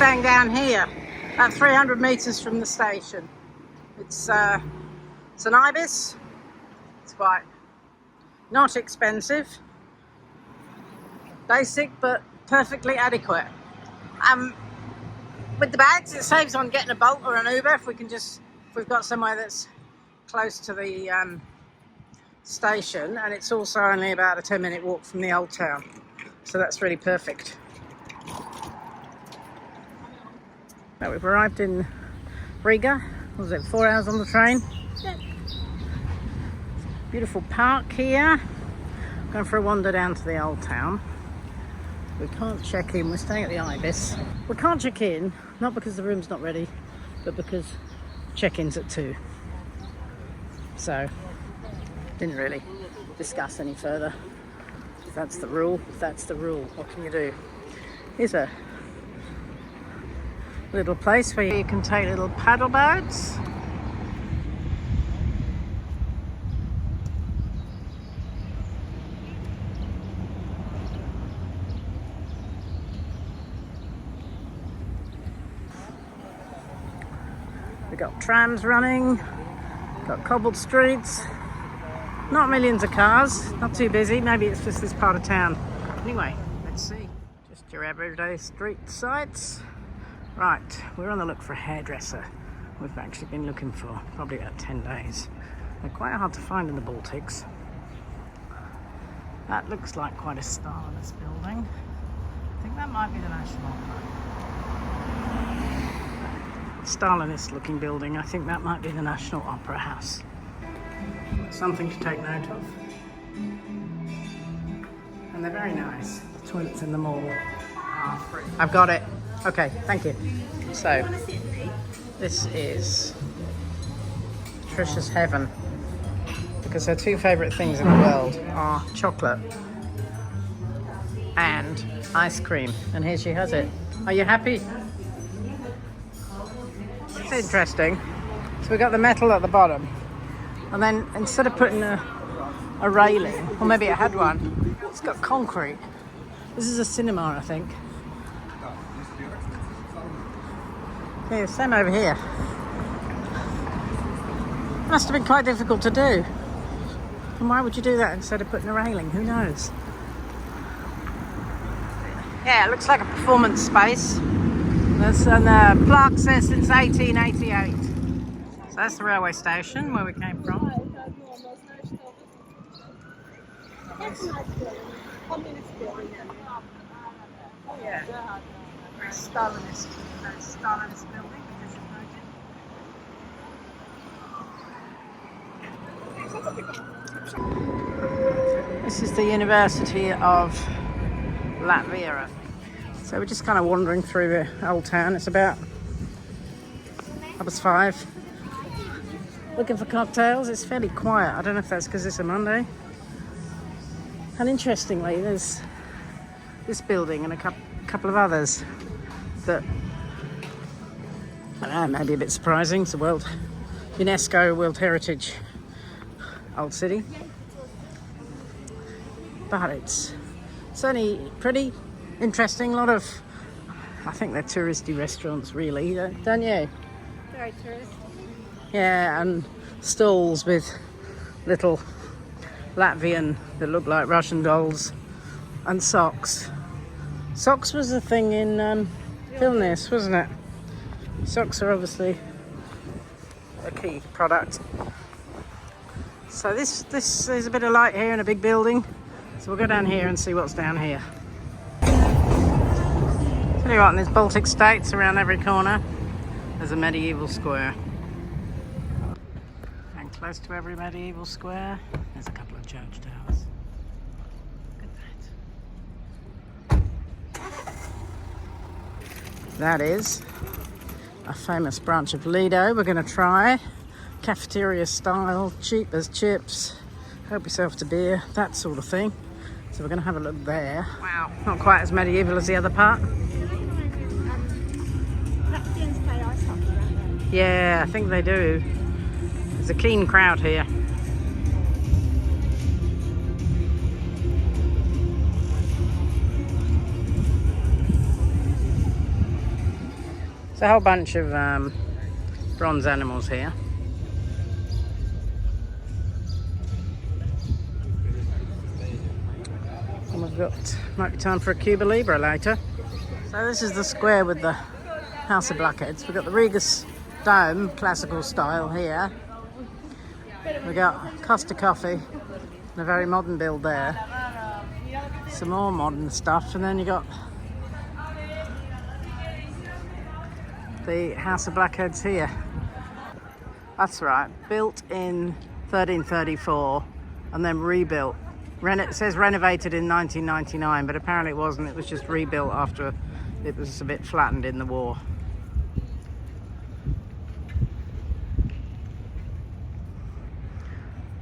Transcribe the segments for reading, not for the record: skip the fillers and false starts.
staying down here, about 300 meters from the station. It's an ibis. It's quite not expensive, basic but perfectly adequate. With the bags, it saves on getting a Bolt or an Uber if we've got somewhere that's close to the station, and it's also only about a 10-minute walk from the old town, so that's really perfect. Now we've arrived in Riga. What was it, 4 hours on the train? Yeah. Beautiful park here. Going for a wander down to the old town. We can't check in, we're staying at the Ibis. We can't check in, not because the room's not ready, but because check-in's at 2. So, didn't really discuss any further. If that's the rule, what can you do? Here's a little place where you can take little paddle boats. We've got trams running, got cobbled streets, not millions of cars, not too busy, maybe it's just this part of town. Anyway, let's see. Just your everyday street sights. Right, we're on the look for a hairdresser. We've actually been looking for probably about 10 days. They're quite hard to find in the Baltics. That looks like quite a Stalinist building. I think that might be the National Opera. Stalinist looking building, I think that might be the National Opera House. Something to take note of. And they're very nice. The toilets in them all are free. I've got it. Okay, thank you. So, this is Tricia's heaven, because her 2 favourite things in the world are chocolate and ice cream. And here she has it. Are you happy? It's interesting. So we've got the metal at the bottom, and then instead of putting a railing, or maybe it had one, it's got concrete. This is a cinema, I think. Yeah, same over here. Must have been quite difficult to do. And why would you do that instead of putting a railing? Who knows? Yeah, it looks like a performance space. And the plaque says since 1888. So that's the railway station where we came from. Yeah, very Stalinist building. This is the University of Latvia. So we're just kind of wandering through the old town. It's about 5:30. Looking for cocktails. It's fairly quiet. I don't know if that's because it's a Monday. And interestingly, there's this building and a couple of others that, I don't know, maybe a bit surprising. It's a UNESCO World Heritage old city. But it's certainly pretty interesting. A lot of, I think they're touristy restaurants, really, don't you? Very touristy. Yeah, and stalls with little Latvian that look like Russian dolls, and socks. Socks was a thing in Vilnius, wasn't it? Socks are obviously a key product. So this there's a bit of light here in a big building. So we'll go down here and see what's down here. Tell you what, in these Baltic states, around every corner, there's a medieval square. And close to every medieval square, there's a couple of church towers. Look at that. That is a famous branch of Lido. We're going to try cafeteria style, cheap as chips, help yourself to beer, that sort of thing. So we're going to have a look there. Wow, not quite as medieval as the other part. Latvians play ice hockey, don't they? Yeah, I think they do. There's a keen crowd here. There's a whole bunch of bronze animals here. And we've got, might be time for a Cuba Libre later. So this is the square with the House of Blackheads. We've got the Riga dome, classical style here. We've got Costa Coffee, and a very modern build there. Some more modern stuff, and then you got the House of Blackheads here. That's right, built in 1334 and then rebuilt. It says renovated in 1999, but apparently it wasn't. It was just rebuilt after it was a bit flattened in the war.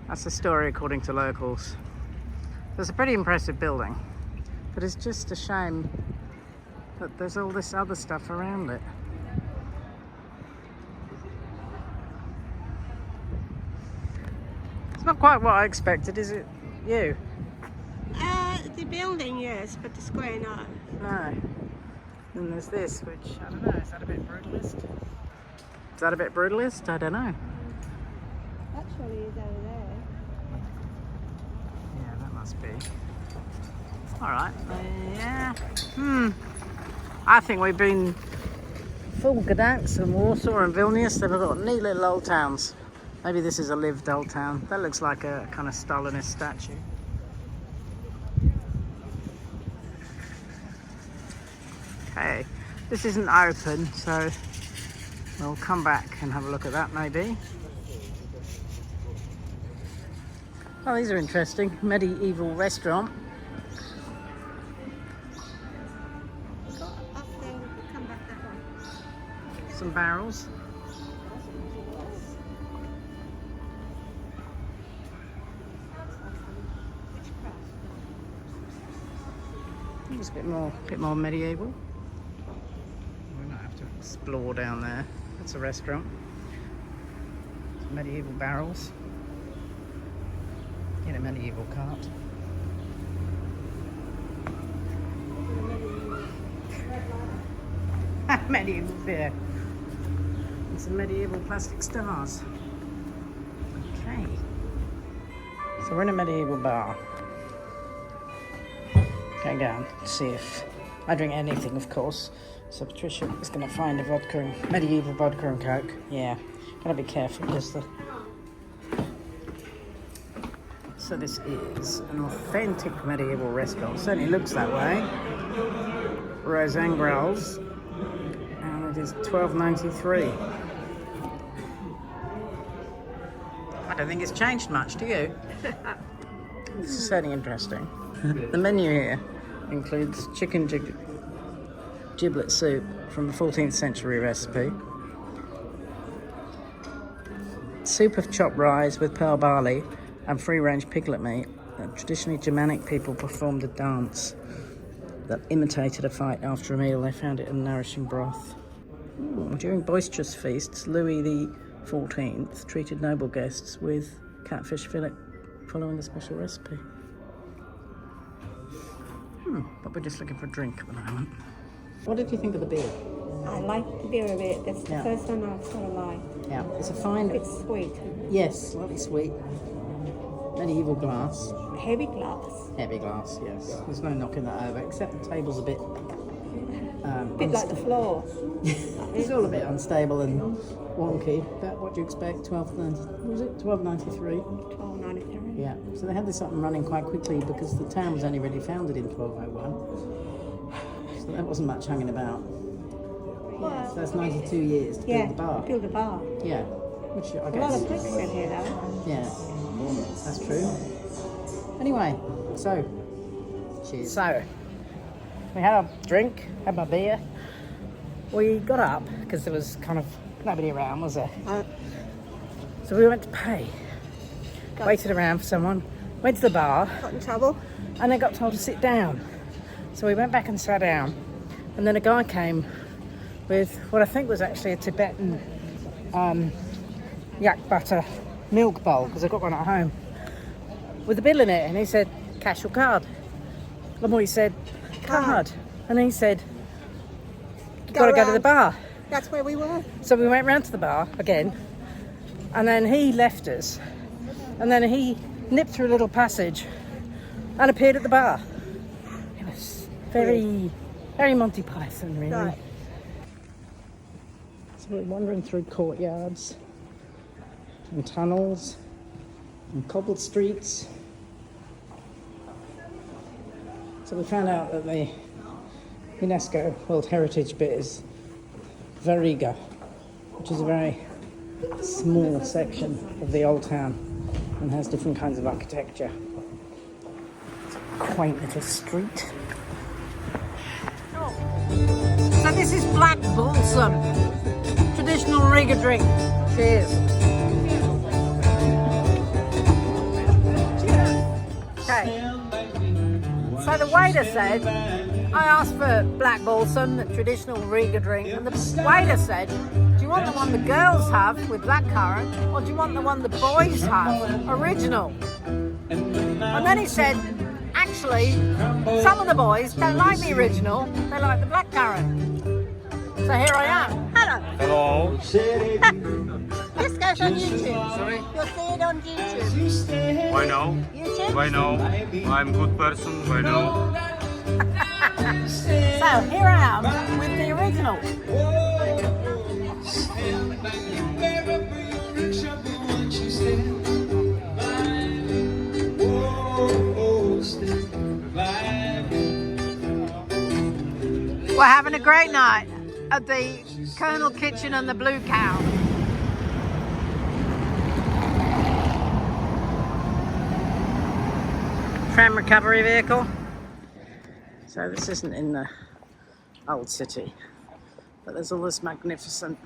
That's the story according to locals. It's a pretty impressive building, but it's just a shame that there's all this other stuff around it. It's not quite what I expected, is it? You? The building, yes, but the square, no. No. And there's this, which, I don't know, is that a bit brutalist? Is that a bit brutalist? I don't know. Actually, it's over there. Yeah, that must be. Alright. Yeah. I think we've been full Gdansk and Warsaw and Vilnius. They've got neat little old towns. Maybe this is a lived old town. That looks like a kind of Stalinist statue. Okay, this isn't open, so we'll come back and have a look at that maybe. Oh, these are interesting. Medieval restaurant. Go up there, come back that way. Some barrels. It's a bit more medieval. We might have to explore down there. That's a restaurant. Some medieval barrels. In a medieval cart. Medieval beer. And some medieval plastic stars. Okay. So we're in a medieval bar. Going down to see if I drink anything, of course. So Patricia is going to find a medieval vodka and coke. Yeah, gotta be careful because the. So this is an authentic medieval restaurant. Certainly looks that way. Rosengrals, and it is $12.93. I don't think it's changed much, do you? This is certainly interesting. The menu here includes chicken giblet soup from a 14th century recipe, soup of chopped rice with pearl barley and free-range piglet meat. Traditionally, Germanic people performed a dance that imitated a fight after a meal. They found it a nourishing broth. During boisterous feasts, Louis XIV treated noble guests with catfish fillet following a special recipe. But we're just looking for a drink at the moment. What did you think of the beer? I like the beer a bit. That's the first one I've sort of liked. Yeah, it's a fine... It's sweet. Yes, slightly sweet. Medieval glass. Heavy glass. Heavy glass, yes. There's no knocking that over, except the table's a bit... bit like the floor. It's all a bit unstable and wonky. But what do you expect? $12.93? $12.93. Yeah, so they had this up and running quite quickly because the town was only really founded in 1201. So there wasn't much hanging about. Yeah, so that's 92 years to build the bar. Build a bar. Yeah, which I guess... A lot of bricks in here though. Yeah, that's true. Anyway, so, cheers. So, we had our drink, had my beer. We got up because there was kind of nobody around, was there? So we went to pay. Waited around for someone, went to the bar. Got in trouble. And then got told to sit down. So we went back and sat down. And then a guy came with what I think was actually a Tibetan yak butter milk bowl, because I've got one at home, with a bill in it. And he said, cash or card? And we said, card. And he said, you've got to go to the bar. That's where we were. So we went round to the bar again, and then he left us, and then he nipped through a little passage and appeared at the bar. It was very, very Monty Python, really. Right. So we're wandering through courtyards and tunnels and cobbled streets. So we found out that the UNESCO World Heritage bit is Riga, which is a very small section of the old town and has different kinds of architecture. It's a quaint little street. So this is black balsam, traditional Riga drink. Cheers. Okay. So the waiter said, I asked for black balsam, the traditional Riga drink, and the waiter said, do you want the one the girls have with blackcurrant, or do you want the one the boys have, original? And then he said, actually, some of the boys don't like the original, they like the blackcurrant. So here I am. Hello. Hello. This goes on YouTube. Sorry? You'll see it on YouTube. Why no? YouTube? Why no? I'm good person. Why no? So here I am with the original. We're having a great night at the Colonel Kitchen and the Blue Cow. Tram recovery vehicle. So this isn't in the old city, but there's all this magnificent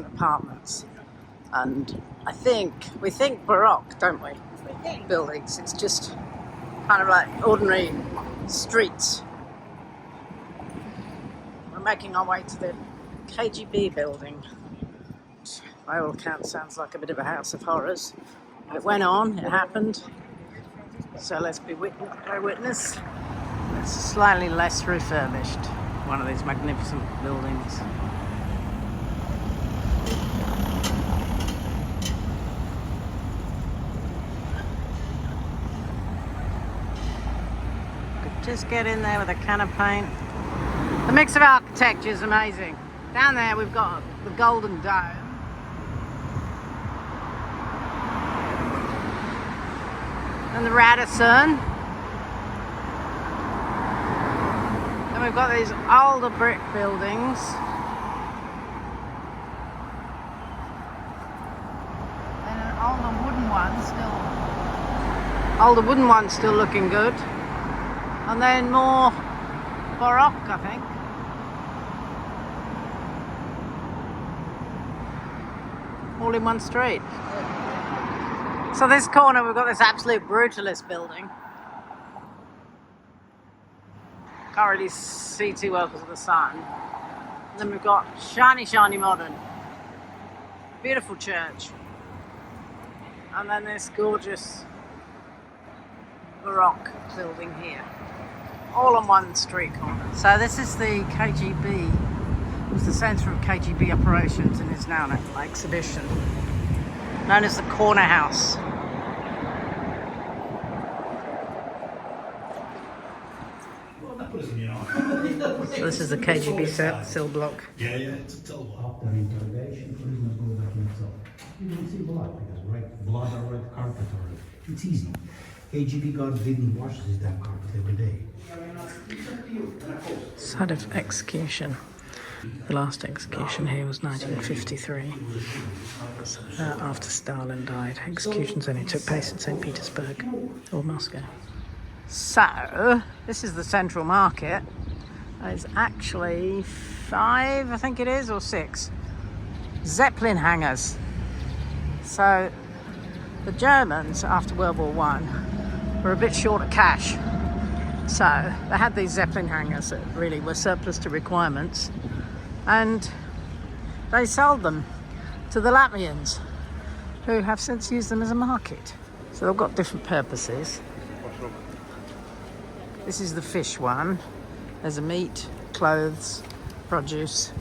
apartments, and we think Baroque, don't we? Buildings. It's just kind of like ordinary streets. We're making our way to the KGB building, which by all accounts sounds like a bit of a house of horrors. It went on, it happened. So let's be witness. It's slightly less refurbished, one of these magnificent buildings. Could just get in there with a can of paint. The mix of architecture is amazing. Down there we've got the Golden Dome. And the Radisson. Then we've got these older brick buildings. And an older wooden one still looking good. And then more Baroque, I think. All in one street. So this corner we've got this absolute brutalist building. Can't really see too well because of the sun. And then we've got shiny modern. Beautiful church. And then this gorgeous Baroque building here. All on one street corner. So this is the KGB. It was the centre of KGB operations and is now an exhibition. Known as the Corner House. So this is the KGB cell block. Yeah, it's a cell block. After interrogation, prisoners go back in cell. You don't see blood because red blood or red carpet or it's easy. KGB guards didn't wash this damn carpet every day. Site of execution. The last execution here was 1953. So, after Stalin died. Executions only took place in St. Petersburg or Moscow. So, this is the central market. There's actually 5, I think it is, or 6 Zeppelin hangars. So, the Germans, after World War I, were a bit short of cash. So, they had these Zeppelin hangars that really were surplus to requirements. And they sold them to the Latvians, who have since used them as a market. So they've got different purposes. This is the fish one. There's a meat, clothes, produce.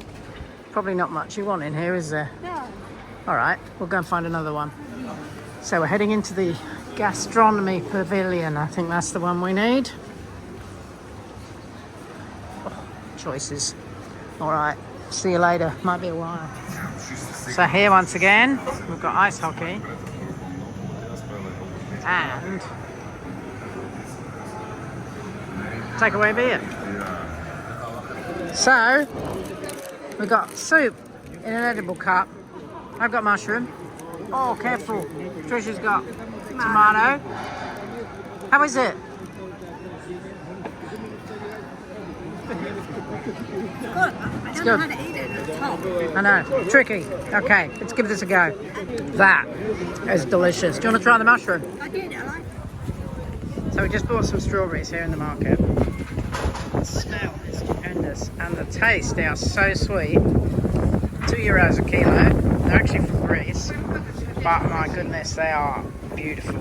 Probably not much you want in here, is there? No. All right, we'll go and find another one. So we're heading into the gastronomy pavilion. I think that's the one we need. Oh, choices. All right, see you later. Might be a while. So here once again, we've got ice hockey. And takeaway beer. So we've got soup in an edible cup. I've got mushroom. Oh, careful. Trisha's got tomato. How is it? Good. I don't know how to eat it. It's hot. I know. Tricky. Okay, let's give this a go. That is delicious. Do you want to try the mushroom? I did. I like it. So we just bought some strawberries here in the market. The smell is stupendous. And the taste, they are so sweet. €2 a kilo. They're actually from Greece. But my goodness, they are beautiful.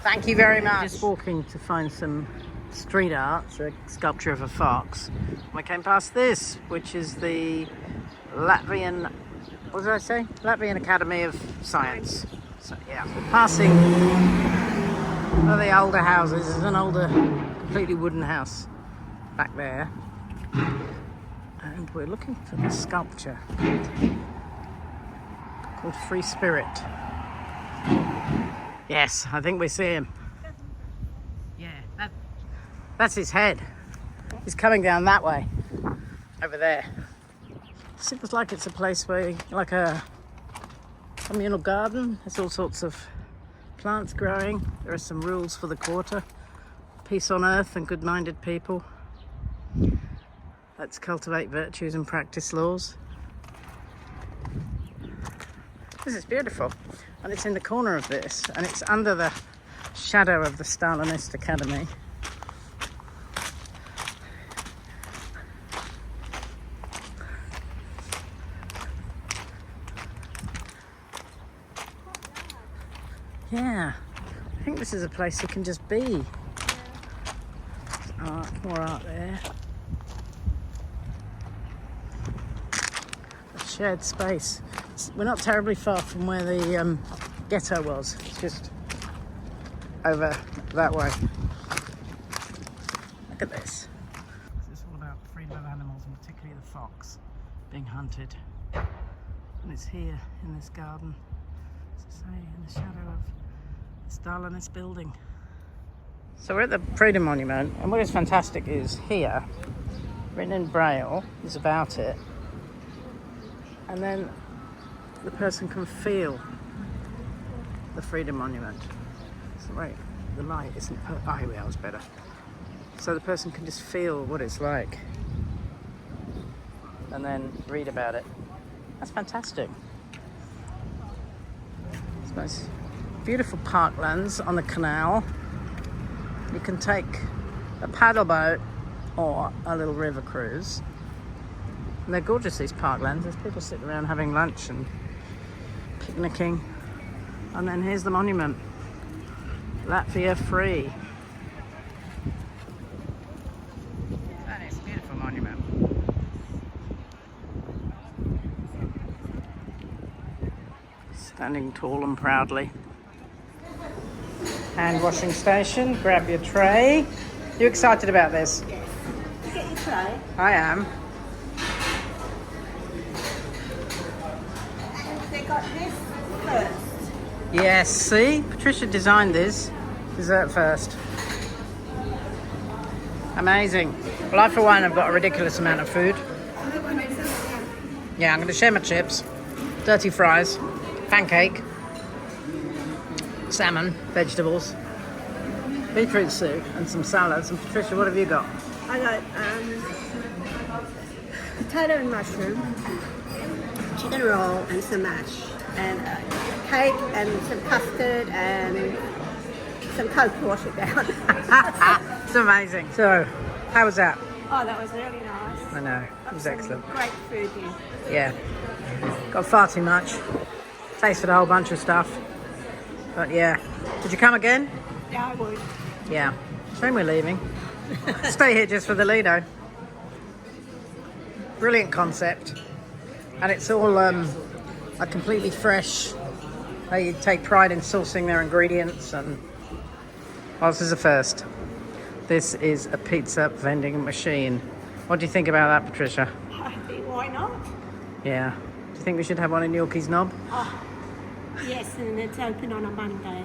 Thank you very much. Just walking to find some street art, so a sculpture of a fox. We came past this, which is the Latvian, what did I say? Latvian Academy of Science. So yeah, passing one of the older houses. There's an older, completely wooden house back there. And we're looking for the sculpture called Free Spirit. Yes, I think we see him. Yeah, that's his head. He's coming down that way, over there. Seems like it's a place where, like a communal garden. There's all sorts of plants growing. There are some rules for the quarter. Peace on earth and good-minded people. Let's cultivate virtues and practice laws. This is beautiful. And it's in the corner of this, and it's under the shadow of the Stalinist Academy. Yeah, I think this is a place you can just be. Art, more art there. A shared space. We're not terribly far from where the ghetto was. It's just over that way. Look at this. This is all about freedom of animals, and particularly the fox being hunted. And it's here in this garden, as I say, in the shadow of the Stalinist building. So we're at the Freedom Monument, and what is fantastic is here, written in Braille, is about it. And then the person can feel the Freedom Monument. So wait, the light isn't, oh here we are, it's better. So the person can just feel what it's like and then read about it. That's fantastic. It's nice. Beautiful parklands on the canal. You can take a paddle boat or a little river cruise. And they're gorgeous, these parklands. There's people sitting around having lunch and picnicking. And then here's the monument. Latvia free. That is a beautiful monument. Standing tall and proudly. Hand washing station, grab your tray. You excited about this? Yes. You get your tray. I am. And they got this first. Yes, see? Patricia designed this. Dessert first. Amazing. Well, I for one have got a ridiculous amount of food. Yeah, I'm going to share my chips, dirty fries, pancake, salmon, vegetables, beetroot soup and some salads. And Patricia, what have you got? I got potato and mushroom, chicken roll and some mash, and cake and some custard and some Coke to wash it down. It's amazing. So, how was that? Oh, that was really nice. I know, it was excellent. Great food here. Yeah, got far too much. Tasted a whole bunch of stuff. But yeah, would you come again? Yeah, I would. Yeah, shame we're leaving. Stay here just for the Lido. Brilliant concept. and it's all like completely fresh. They take pride in sourcing their ingredients, and well, this is a first. This is a pizza vending machine. What do you think about that, Patricia? I think why not? Yeah. Do you think we should have one in Yorkie's Knob? Oh, yes, and it's open on a Monday.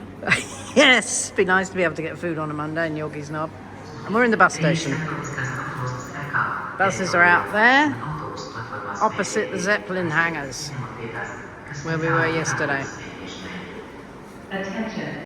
Yes, be nice to be able to get food on a Monday in Yorkie's Knob. And we're in the bus station. Buses are out there, opposite the Zeppelin hangars, where we were yesterday. Attention,